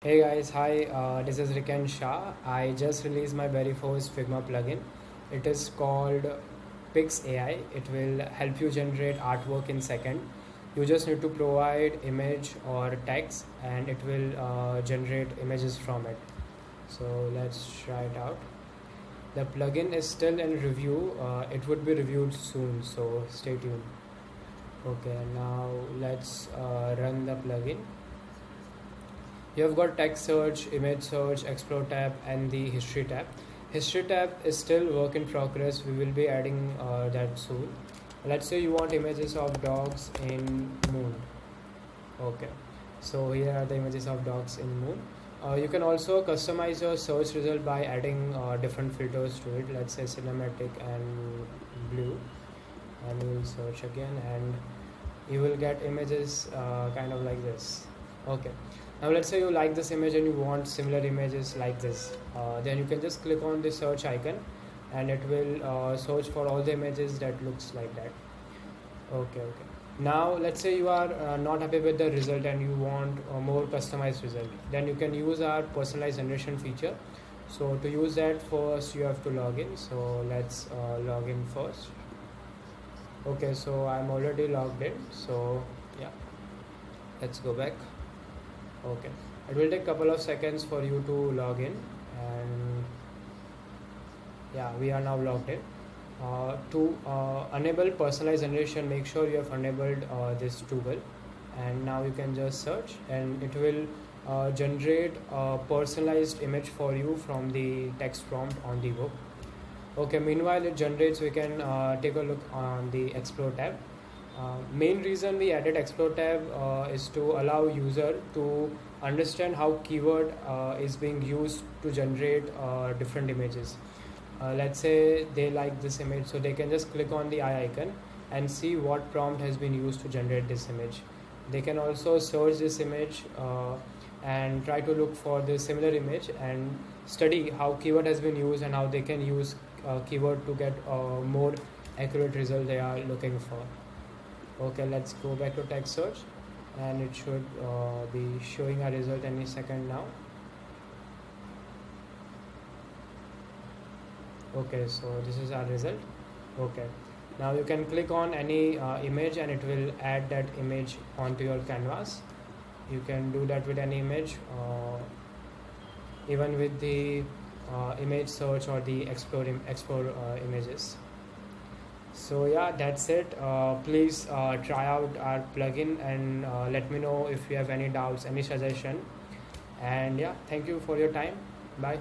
Hey guys, hi, this is Riken Shah. I just released my very first Figma plugin. It is called picsai. It will help you generate artwork in second. You just need to provide image or text and it will generate images from it. So let's try it out. The plugin is still in review. It would be reviewed soon, so stay tuned. Okay, now let's run the plugin. You have got text search, image search, explore tab and the history tab. History tab is still work in progress. We will be adding that soon. Let's say you want images of dogs in moon. Okay, so here are the images of dogs in moon. You can also customize your search result by adding different filters to it. Let's say cinematic and blue, and you will search again and you will get images kind of like this. Okay, now let's say you like this image and you want similar images like this, then you can just click on the search icon and it will search for all the images that looks like that. Okay, now let's say you are not happy with the result and you want a more customized result, then you can use our personalized generation feature. So to use that, first you have to log in. So let's log in first. Okay, so I'm already logged in, so yeah, let's go back. Okay, it will take a couple of seconds for you to log in, and yeah, we are now logged in. To enable personalized generation, make sure you have enabled this toggle, and now you can just search and it will generate a personalized image for you from the text prompt on the book. Okay, meanwhile it generates, we can take a look on the explore tab. Main reason we added explore tab is to allow user to understand how keyword is being used to generate different images. Let's say they like this image, so they can just click on the eye icon and see what prompt has been used to generate this image. They can also search this image and try to look for the similar image and study how keyword has been used and how they can use keyword to get a more accurate result they are looking for. Okay, let's go back to text search and it should be showing a result any second now. Okay, so this is our result. Okay, now you can click on any image and it will add that image onto your canvas. You can do that with any image, even with the image search or the explore images. So yeah, that's it. Please try out our plugin and let me know if you have any doubts, any suggestion. And yeah, thank you for your time. Bye.